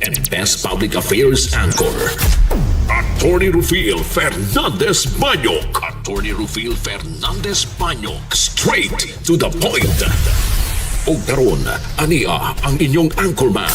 and Best Public Affairs Anchor. Attorney Rufil Fernandez Banyok. Attorney Rufil Fernandez Banyok. Straight to the point. O karon, ania ang inyong anchorman.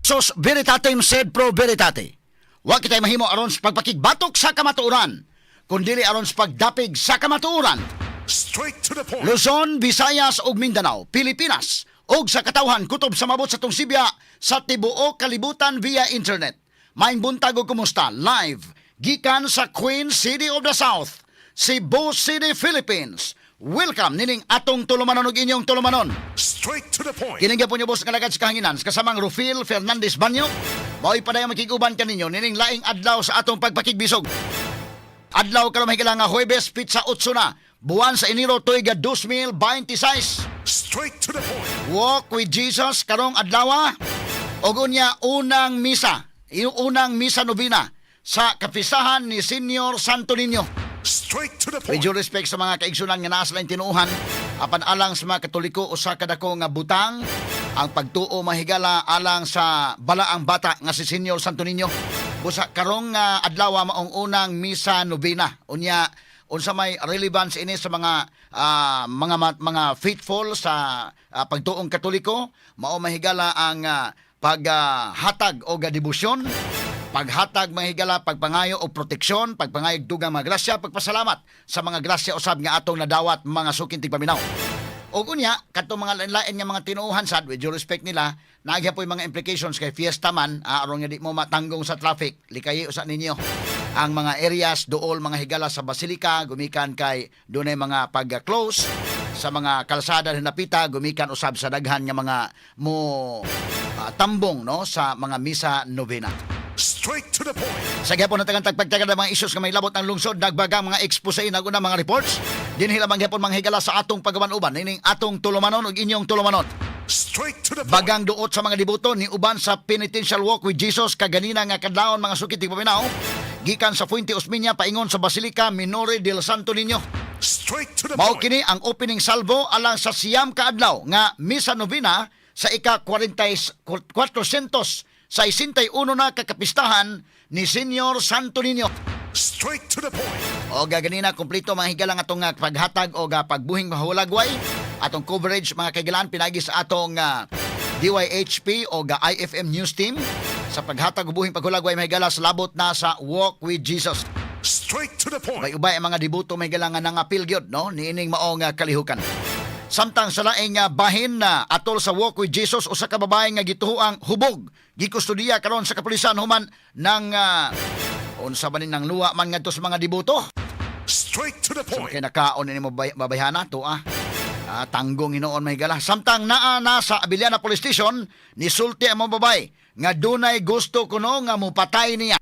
Sos veritatem sed pro veritate. Wa kitay mahimo aron sa pagpakigbatok sa kamatuoran, kundi aron sa pagdapig sa kamatuoran. Straight to the point. Luzon, Visayas ug Mindanao, Pilipinas ug sa katawhan kutob sa mabot sa tong Sibya sa tibuok kalibutan via internet. Maayong buntag ug kumusta? Live gikan sa Queen City of the South, Cebu City, Philippines. Welcome nining atong tulumanon ug inyong tulumanon. Straight to the point. Kiningga po niyo boss kalagad sa kahanginan kasamang Rufil Fernandez Banyok. Mao'y padayang makiguban kaninyo nining laing adlaw sa atong pagpakigbisog. Adlaw karon mahigala nga Huwebes pitsa 8 na buwan sa Enero tuig 2026. Straight to the point. Walk with Jesus karong adlaw ug unya unang misa, unang misa nobina sa kapisahan ni Senior Santo Niño. Straight to the With point. due respect sa mga kaigsunan nga naa sa laing tinuuhan, apan alang sa mga Katoliko usa ka dako nga butang ang pagtuo mahigala alang sa balaang bata nga si Senior Santo Niño. Busa karong adlaw maong unang misa nobena. Unya unsa may relevance ini sa mga faithful sa pagtuong Katoliko, mao mahigala ang paghatag o debosyon, paghatag mahigala pagpangayo o proteksyon, pagpangayo dugang mga grasya, pagpasalamat sa mga grasya usab nga atong nadawat mga suking tigpaminaw. O kunya kadtong mga lain-lain nga mga tinuuhan sad with due respect nila, nagyapoy mga implications kay fiesta man aron nga di mo matanggong sa traffic. Likayi usa ninyo ang mga areas dool mga higala sa Basilica gumikan kay dunay mga pag-close sa mga kalsada hinapita gumikan usab sa daghan nga mga mo tambong no sa mga misa novena. Straight to the point. Sa gyapon natagan tagpagtagan ng mga issues nga may labot ang lungsod, nagbagang mga expose na una mga reports. Dinhila man gyapon mga higala sa atong pagawan-uban, nining atong tulumanon ug inyong tulumanon. Straight to the point. Bagang duot sa mga dibuto ni uban sa penitential walk with Jesus kaganina nga kadlawon mga sukit tigpaminaw. Gikan sa Fuente Osmeña paingon sa Basilica Minore del Santo Niño. Straight to the Mao point. kini ang opening salvo alang sa siyam ka adlaw nga misa novena sa ika-461 na kakapistahan ni Senior Santo Niño. Straight to the point. O gaganina kompleto mga higalang atong paghatag o pagbuhing mahulagway atong coverage mga kaigalaan pinagi sa atong DYHP o IFM News Team sa paghatag o buhing paghulagway mahigala sa labot na sa Walk with Jesus. Straight to the point. May ubay ang mga dibuto mahigala nga nangapil gyud no niining maong kalihukan. Samtang sa laing bahin na atol sa Walk with Jesus usa ka babae nga gituhuang hubog gikustudiya karon sa kapulisan human ng unsa ba ning nang luwa man ngadto sa mga dibuto. Straight to the So, point. kay nakaon ni mo babayhana to tanggong hinoon mahigala. Samtang naa na sa Abiliana Police Station ni sulti ang mga babae nga dunay gusto kuno nga mupatay niya.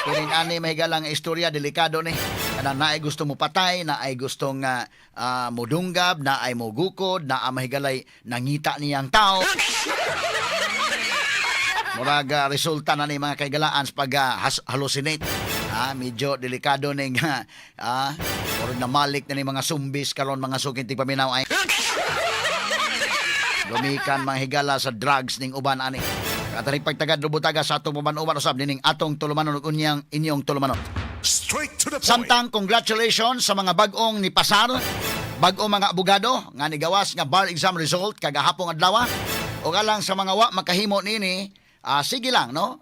Kining ani mahigala nga istorya delikado ni. Kanang naay gusto mo patay, na ay gustong mudunggab, na ay mogukod, na mahigalay nangita niyang tao. Murag resulta na ni mga kaigalaan sa pag-hallucinate. Medyo delikado ning or namalik na ni mga zumbis karon mga suking tigpaminaw ay gumikan mga higala sa drugs ning uban ani. Kataring pagtagad lubutaga sa atong pamanuman usab nining atong tulumanon ug inyong tulumanon. Straight to the point. Samtang congratulations sa mga bag-ong ni pasar, bag-ong mga abogado nga nigawas nga bar exam result kagahapong adlaw. O alang sa mga wa makahimo nini, sige lang no.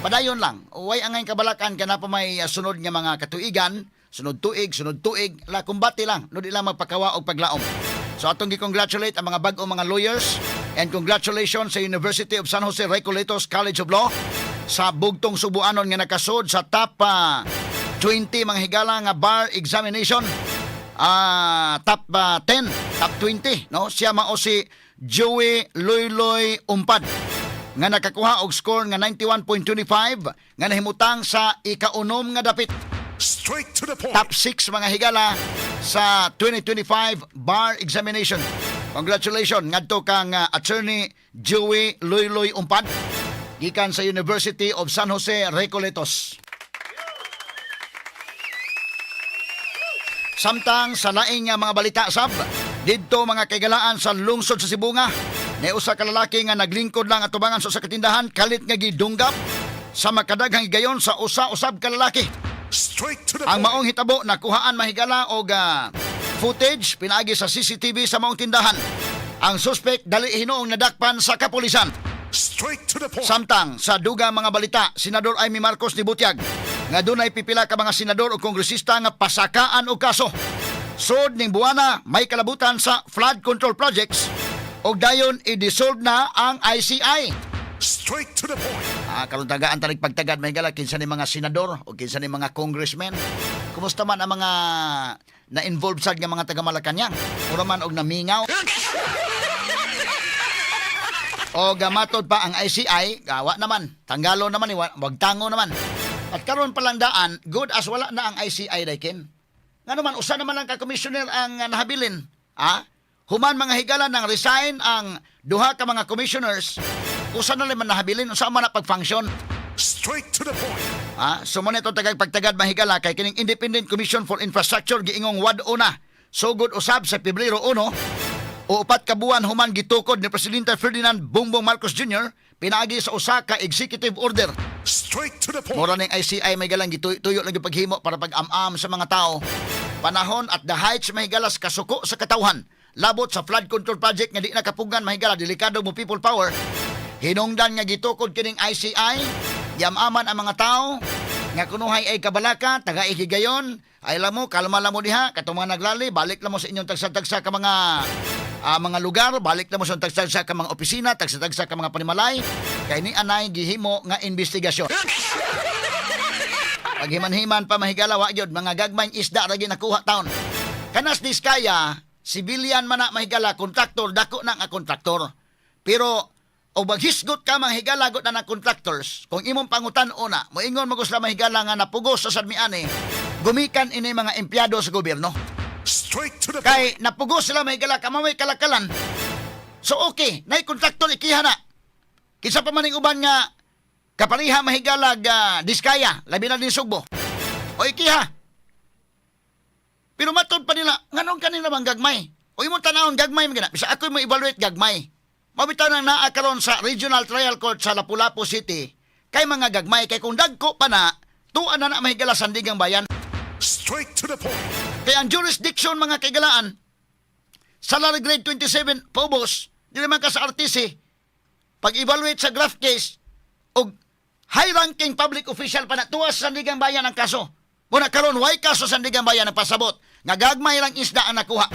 Padayon lang. Way angay kabalakan kana pa may sunod nga mga katuigan, sunod tuig, la kumbati lang, no di lang magpakawa og paglaom. So atong gi-congratulate ang mga bag-ong mga lawyers and congratulations sa University of San Jose Recoletos College of Law sa bugtong subuanon nga nakasod sa top 20 mga higala nga bar examination. Top 10, top 20, no? Siya mao si Joey Loyloy Umpad nga nakakuha og score nga 91.25 nga nahimutang sa ikaunom nga dapit. Straight to the point. Top 6 mga higala sa 2025 bar examination. Congratulations ngadto kang attorney Joey Loyloy Umpad gikan sa University of San Jose Recoletos. Samtang sa laing mga balita sab, Didto mga kaigalaan sa lungsod sa Sibunga, na usa ka lalaki nga naglingkod lang atubangan sa katindahan kalit nga gidunggap sa makadaghang higayon sa usa-usab ka lalaki. Straight to the Ang point. maong hitabo nakuhaan mahigala og footage pinaagi sa CCTV sa maong tindahan. Ang suspect dali hinuong nadakpan sa kapulisan. Straight to the point. Samtang sa dugang mga balita, Senador Amy Marcos ni Butiag nga dunay pipila ka mga senador o kongresista nga pasakaan og kaso. Sud ning buwana may kalabutan sa flood control projects og dayon i-dissolve na ang ICI. Straight to the point. Karon tagaan tanig pagtagad may gala kinsa ni mga senador o kinsa ni mga congressmen. Kumusta man ang mga na-involved sad nga mga taga Malacañang? Ura man og namingaw. O gamatod pa ang ICI, gawa naman. Tanggalo naman, wag tango naman. At karon palang daan, good as wala na ang ICI daykin. Nga naman, usa naman lang ka-commissioner ang nahabilin. Human mga higala nang resign ang duha ka mga commissioners. Usa na lang man nahabilin, usa man na pag-function. Straight to the point. Sumunod ito tagag pagtagad mahigala kay kining Independent Commission for Infrastructure giingong WADO na. Sugod usab sa Pebrero 1, o 4 ka buwan human gitukod ni Presidente Ferdinand Bongbong Marcos Jr. pinaagi sa usa ka executive order. Straight to the point. Mura ning ICI may galang gituyo lagi paghimo para pag-amam sa mga tao. Panahon at the heights may galas kasuko sa katawhan. Labot sa flood control project nga di nakapugan mahigala delikado mo people power. Hinungdan nga gitukod kining ICI, yamaman ang mga tao nga kunuhay ay kabalaka, taga ikigayon, ay lamo kalma lamo diha, katong mga naglali, balik lamo sa inyong tagsa-tagsa ka mga lugar, balik lamo sa tagsa-tagsa ka mga opisina, tagsa-tagsa ka mga panimalay, kay ni anay gihimo nga investigasyon. Paghiman-himan pa mahigala wa gyud mga gagmayng isda ra ginakuha taon. Kanas diskaya, civilian man na mahigala, kontraktor, dako na nga kontraktor. Pero o maghisgot ka mahigala got na ng contractors, kung imong pangutan una, moingon mo gusla mahigala nga napugos sa sadmiani, gumikan ini mga empleyado sa gobyerno. Straight to the Kay point. napugos sila mahigala kamamay kalakalan. So okay, nay kontraktor ikiha na. Kinsa pa maning uban nga kapariha mahigala diskaya, labi na din Sugbo. O ikiha. Pero matod pa nila, nganong kanila bang gagmay? O imong tanawon gagmay mga bisa ako mo evaluate gagmay. Mabitaw nang naakaron sa Regional Trial Court sa Lapu-Lapu City kay mga gagmay kay kung dagko pa na tuan na mahigala sandigang bayan. Straight to the point. Kaya ang jurisdiction mga kaigalaan salary grade 27 paubos di naman ka sa RTC pag-evaluate sa graft case og high ranking public official pa na tuwa sa sandigang bayan ang kaso. Muna karon way kaso sa sandigang bayan ang pasabot nga gagmay lang isda ang nakuha.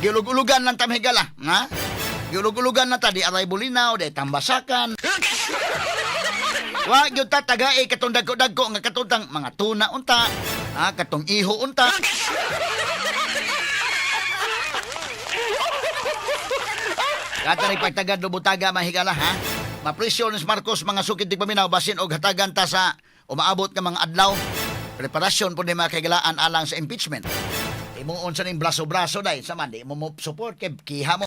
Giulug-ulugan lang ta mahigala, ha? Giulug-ulugan na ta, di aray bulinaw, di tambasakan. Wag yung tatagai katong dagko-dagko nga katong mga tuna unta, katong iho unta. Kata ni pagtagad do butaga mahigala ha. Mapresyon ni Marcos mga sukid ti paminaw basin og hatagan ta sa umaabot nga mga adlaw. Preparasyon po ni mga kaigalaan alang sa impeachment. Imuon sa ning braso-braso day sa man di mo support kay kiha mo.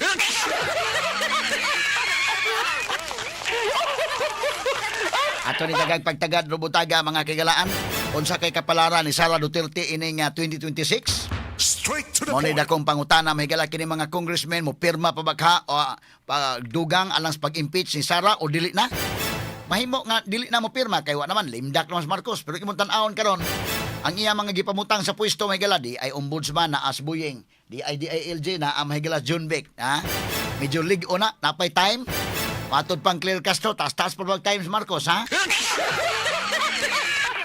Ato ni dagang pagtagad robutaga mga kaigalaan unsa kay kapalaran ni Sara Duterte ining 2026. Straight to the Mo ni point. dakong pangutana mahigala kini mga congressmen mo pirma pa bagha o pagdugang alang sa pag-impeach ni Sara o dili na. Mahimo nga dili na mo pirma kay wa naman limdak naman si Marcos pero imong tan-awon karon ang iya mga gipamutang sa pwesto mahigala di ay ombudsman na Asbuying, di ay DILG na ang mahigala John Beck, ha? Medyo ligo na, napay time. Matod pang Clear Castro, taas-taas pa bag times Marcos, ha?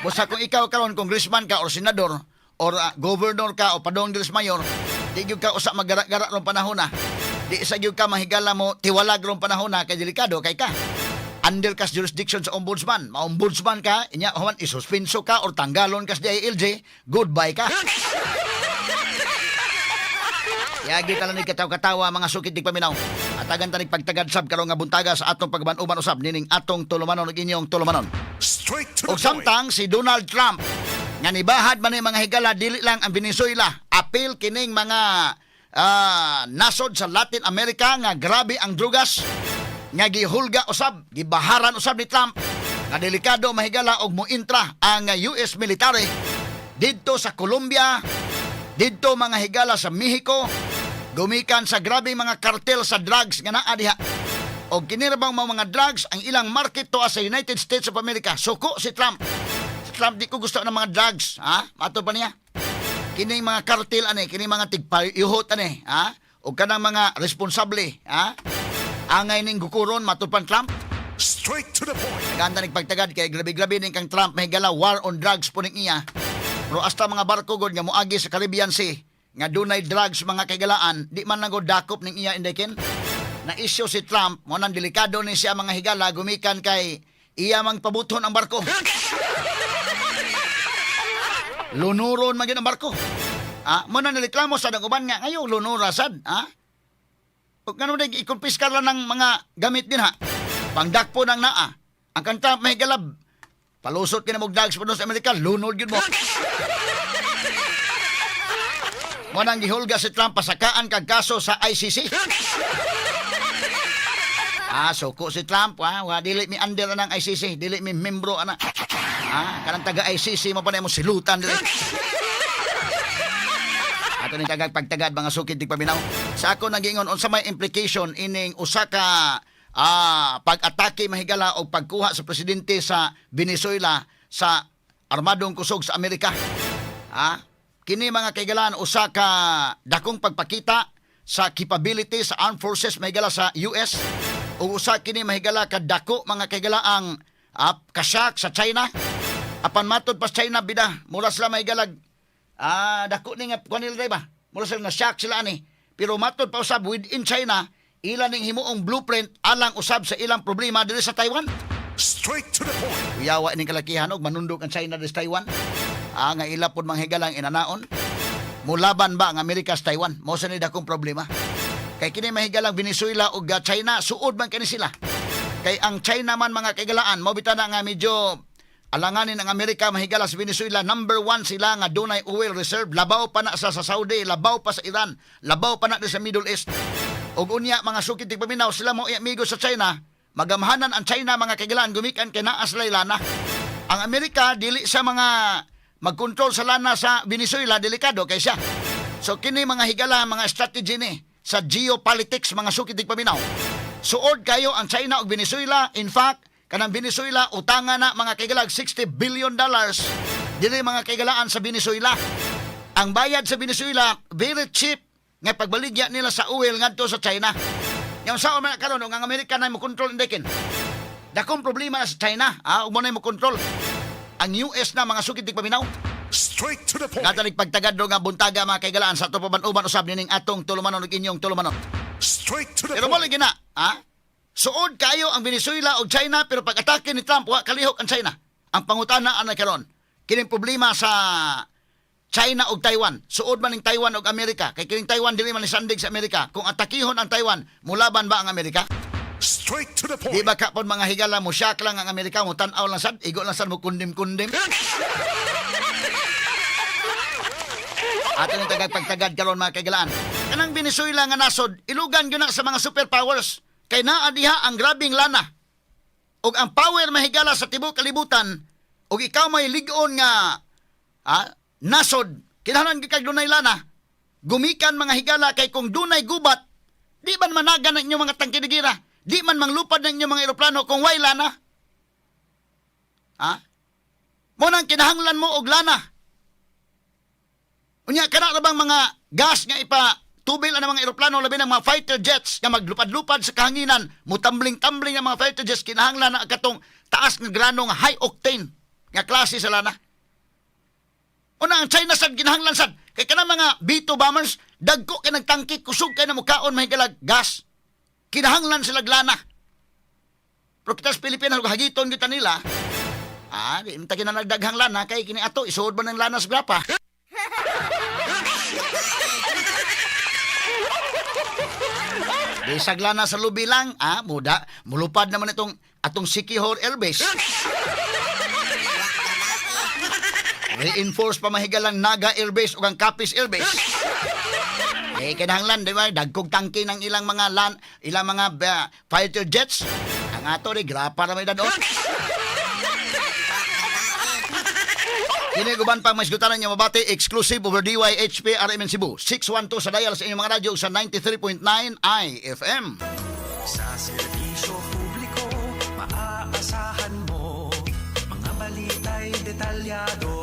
Busa kung ikaw karon congressman ka or senador or governor ka o padong dilis mayor, di gyud ka usa magara-gara ron panahon na. Di isa gyud ka mahigala mo tiwalag ron panahon na kay delikado kay ka. Under kas jurisdiction sa ombudsman, ma-ombudsman ka, inya human isuspenso ka or tanggalon kas DILG, goodbye ka. Yagi talan ni kataw-katawa mga sukid dig paminaw. Atagan tanig pagtagad sab karon nga buntaga sa atong pagban-uban usab nining atong tulumanon ug inyong tulumanon. Straight to Og the point. samtang si Donald Trump nga nibahad man ni mga higala dili lang ang Venezuela, apil kining mga nasod sa Latin America nga grabe ang drugas nga gihulga usab, gibaharan usab ni Trump nga delikado mahigala og mointra ang US military didto sa Colombia, didto mga higala sa Mexico, Gumikan sa grabing mga kartel sa drugs nga naa diha. O kinirabang mga drugs ang ilang market to sa United States of America. Suko si Trump. Si Trump di ko gusto ng mga drugs, ha? Mato pa niya. Kini mga kartel ani, kini mga tigpayuhot ani, ha? O kanang mga responsable, ha? Angay ning gukuron matupan Trump. Straight to the point. Naganda nagpagtagad kay grabe-grabe ning kang Trump mahigala war on drugs po ning iya. Pero hasta mga barko gud nga moagi sa Caribbean Sea nga dunay drugs mga kagalaan, di man lang gud dakop ning iya indekin. Na issue si Trump mo nang delikado ni siya mga higala gumikan kay iya mang pabuton ang barko. Lunuron man gyud ang barko. Mo nang nireklamo sa uban nga ngayo lunura sad, Ug ngano day ikumpiskar lang ng mga gamit din ha. Pangdakpo ng naa. Ang kang Trump may galab. Palusot ka na mong drugs pa doon sa Amerika, lunod yun mo. Manang gihulga si Trump pasakaan kag kaso sa ICC. Suko si Trump, dili mi under ng ICC, dili mi membro ana. Kanang taga ICC mo pa na mo silutan dili. Ato ni tagag pagtagad mga sukid tigpaminaw. Sa ako nagingon unsa may implication ining usa ka pag-atake mahigala o pagkuha sa presidente sa Venezuela sa armadong kusog sa Amerika. Kini mga kaigalan usa ka dakong pagpakita sa capability sa armed forces mahigala sa US o usa kini mahigala ka dako mga kaigalaang kasyak sa China. Apan matod pa sa China bida mura sila mahigalag dako ni nga kanil ba? Mura sila na shock sila ani. Pero matod pa usab within China ilan ning himuong blueprint alang usab sa ilang problema diri sa Taiwan. Straight to the point. Uyawa ning kalakihan og manundok ang China diri sa Taiwan. Nga ilapod manghigalang inanaon. Mulaban ba ang Amerika sa Taiwan? Mao sa ni dakong problema. Kay kini mahigalang Venezuela ug China suod man kini sila. Kay ang China man mga kaigalaan mao bitan nga medyo alanganin ang Amerika mahigala sa Venezuela. Number 1 sila nga dunay oil reserve. Labaw pa na sa Saudi, labaw pa sa Iran, labaw pa na sa Middle East. Og unya mga sukid tigpaminaw sila mo amigo sa China, magamhanan ang China mga kaigalaan gumikan kay naa sila lana. Ang Amerika dili sa mga magkontrol sa lana sa Venezuela delikado kay siya. So kini mga higala mga strategy ni sa geopolitics mga sukid tigpaminaw. Suod kayo ang China ug Venezuela. In fact, kanang Venezuela utangan na mga kaigalag $60 billion dili mga kaigalaan sa Venezuela. Ang bayad sa Venezuela very cheap nga pagbaligya nila sa oil ngadto sa China. Yung sa man karon ang Amerika na mo control indekin. Dakong problema na sa China, mo na mo control. Ang US na mga sukid tigpaminaw. Straight to the point. Natalig pagtagad do nga buntaga mga kaigalaan sa tupaban-uban usab nining atong tulumanon ug inyong tulumanon. Straight to the Pero mo point. lagi na, suod kayo ang Venezuela ug China pero pag-atake ni Trump wa kalihok ang China. Ang pangutana ana karon, kining problema sa China ug Taiwan. Suod man ning Taiwan ug Amerika. Kay kining Taiwan dili man ni sandig sa Amerika. Kung atakihon ang Taiwan, mulaban ba ang Amerika? Straight to the point. Di ba kapon mga higala mo shock lang ang Amerika mo tan-aw lang sad, igo lang sad mo kundim-kundim. Ato ni tagad karon mga kaigalaan. Kanang Venezuela nga nasod, ilugan gyud na sa mga superpowers. Kay naa diha ang grabing lana. Og ang power mahigala sa tibuok kalibutan, og ikaw may ligon nga nasod, kinahanglan gid kag dunay lana. Gumikan mga higala kay kung dunay gubat, di man managan ang inyong mga tangkidigira, di man manglupad ng inyong mga eroplano kung way lana. Mo nang kinahanglan mo og lana. Unya kana ra bang mga gas nga tubil ang mga eroplano labi ng mga fighter jets nga maglupad-lupad sa kahanginan, mutambling-tambling ang mga fighter jets kinahanglan na katong taas nga grano nga high octane nga klase sa lana. Una ang China sad kinahanglan sad kay kanang mga B2 bombers dagko kay nagtangki kusog kay na mukaon mahigalag gas. Kinahanglan sila lana. Pero kita sa Pilipinas hagiton kita nila. Di man ta kinanagdaghang lana kay kini ato isuod ba ng lana sa grapa. Di saglana sa lubi lang, muda, mulupad naman itong atong Sikihor Airbase. Reinforce pa mahigalang Naga Airbase o ang Capiz Airbase. Kinahanglan, di ba? Dagkog tangke ng ilang mga fighter jets. Ang ato rin, grapa na may dadot. Kini guban pang masgutanan niya mabati exclusive over DYHP RMN Cebu 612 sa dial sa inyong mga radyo sa 93.9 IFM. Sa serbisyo publiko, maaasahan mo. Mga balita'y detalyado.